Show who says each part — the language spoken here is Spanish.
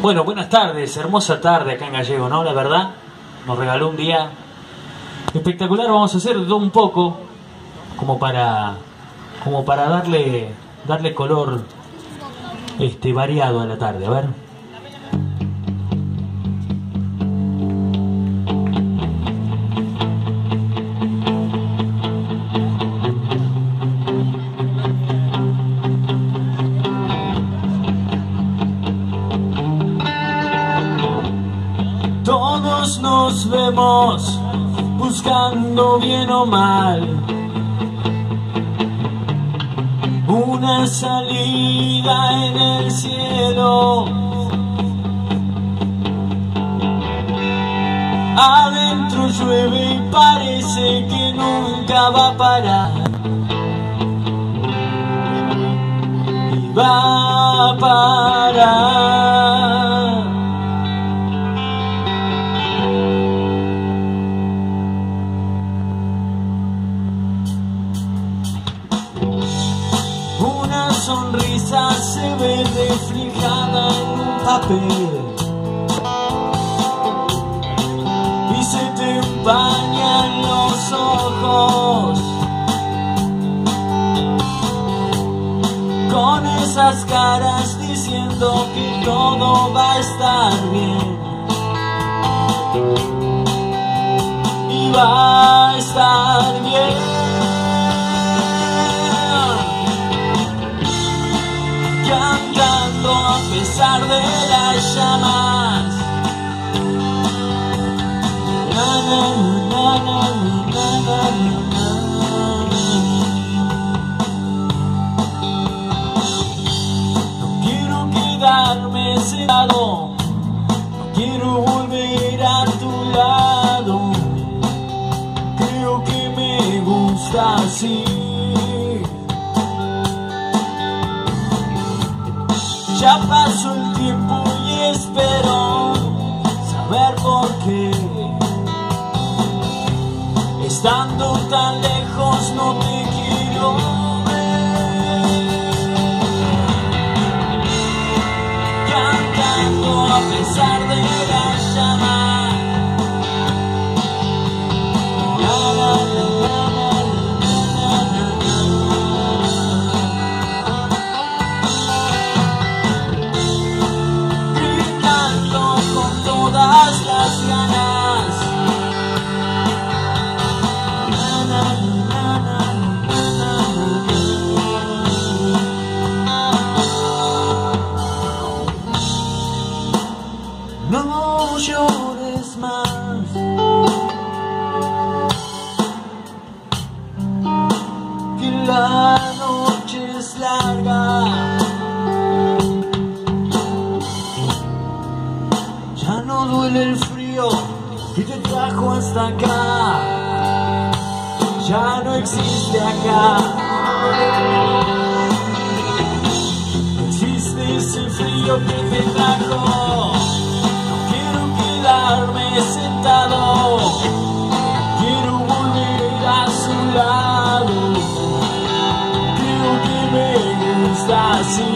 Speaker 1: Bueno, buenas tardes, hermosa tarde acá en Gallego, ¿no? La verdad, nos regaló un día espectacular. Vamos a hacer un poco como para darle color variado a la tarde. A ver. Todos nos vemos buscando bien o mal una salida en el cielo. Adentro llueve y parece que nunca va a parar. Y va a parar. Una sonrisa se ve reflejada en un papel y se te empañan los ojos con esas caras diciendo que todo va a estar bien y va a estar bien. Cantando a pesar de las llamas. Na, na, na, na, na, na, na. No quiero quedarme sentado, no quiero volver a tu lado. Creo que me gusta así. Ya pasó el tiempo y espero saber por qué, estando tan lejos, no te quiero ver. Cantando a pesar de las llamas. La, la, la, todas las ganas. Na, na, na, na, na, na. No llores más, que la noche es larga. Ya no duele el frío que te trajo hasta acá. Ya no existe acá. No existe ese frío que te trajo. No quiero quedarme sentado. Quiero volver a su lado. Creo que me gusta así.